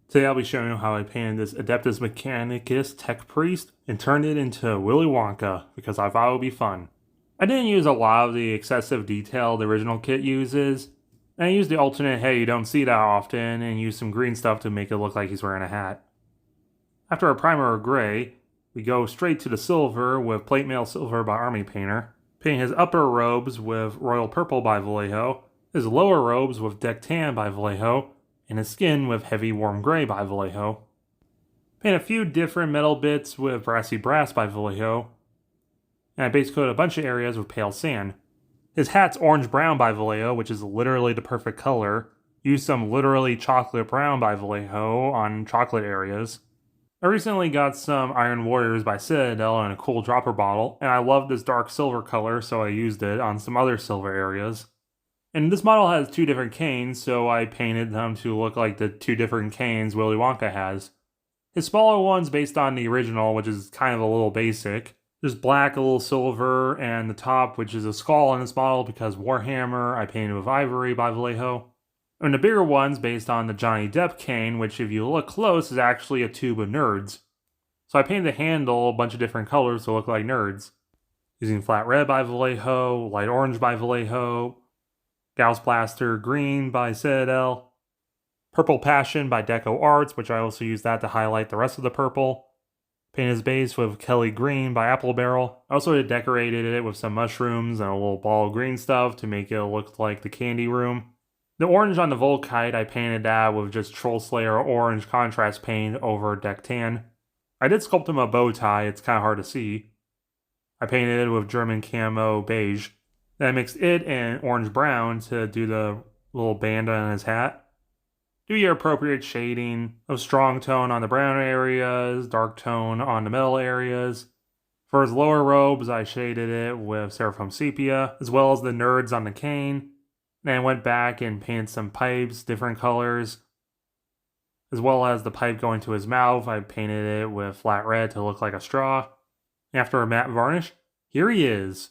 Today I'll be showing you how I painted this Adeptus Mechanicus Techpriest and turned it into Willy Wonka because I thought it would be fun. I didn't use a lot of the excessive detail the original kit uses, and I used the alternate hey you don't see that often and used some green stuff to make it look like he's wearing a hat. After a primer of gray, we go straight to the silver with Plate Mail Silver by Army Painter, paint his upper robes with Royal Purple by Vallejo, his lower robes with Deck Tan by Vallejo, and his skin with Heavy Warm Gray by Vallejo. Paint a few different metal bits with Brassy Brass by Vallejo, and I base coat a bunch of areas with Pale Sand. His hat's orange brown by Vallejo, which is literally the perfect color. Used some literally chocolate brown by Vallejo on chocolate areas. I recently got some Iron Warriors by Citadel in a cool dropper bottle, and I love this dark silver color, so I used it on some other silver areas. And this model has two different canes, so I painted them to look like the two different canes Willy Wonka has. His smaller one's based on the original, which is kind of a little basic. There's black, a little silver, and the top, which is a skull in this model because Warhammer, I painted with Ivory by Vallejo. And the bigger one's based on the Johnny Depp cane, which if you look close is actually a tube of nerds. So I painted the handle a bunch of different colors to look like nerds. Using flat red by Vallejo, light orange by Vallejo, Gauss Plaster Green by Citadel, Purple Passion by Deco Arts, which I also used that to highlight the rest of the purple. Painted his base with Kelly Green by Apple Barrel. I also decorated it with some mushrooms and a little ball of green stuff to make it look like the candy room. The orange on the Volkite, I painted that with just Troll Slayer orange contrast paint over Deck Tan. I did sculpt him a bow tie, it's kind of hard to see. I painted it with German Camo Beige. Then I mixed it and orange brown to do the little band on his hat. Do your appropriate shading of strong tone on the brown areas, dark tone on the metal areas. For his lower robes, I shaded it with Seraphon Sepia, as well as the nerds on the cane. Then I went back and painted some pipes, different colors. As well as the pipe going to his mouth, I painted it with flat red to look like a straw. After a matte varnish, here he is.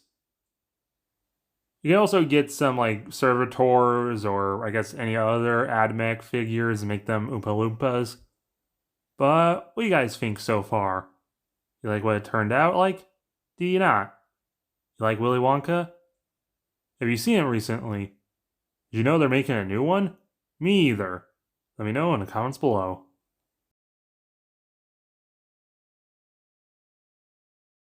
You can also get some like servitors or I guess any other Admech figures and make them Oompa Loompas. But what do you guys think so far? You like what it turned out like? Do you not? You like Willy Wonka? Have you seen it recently? Did you know they're making a new one? Me either. Let me know in the comments below.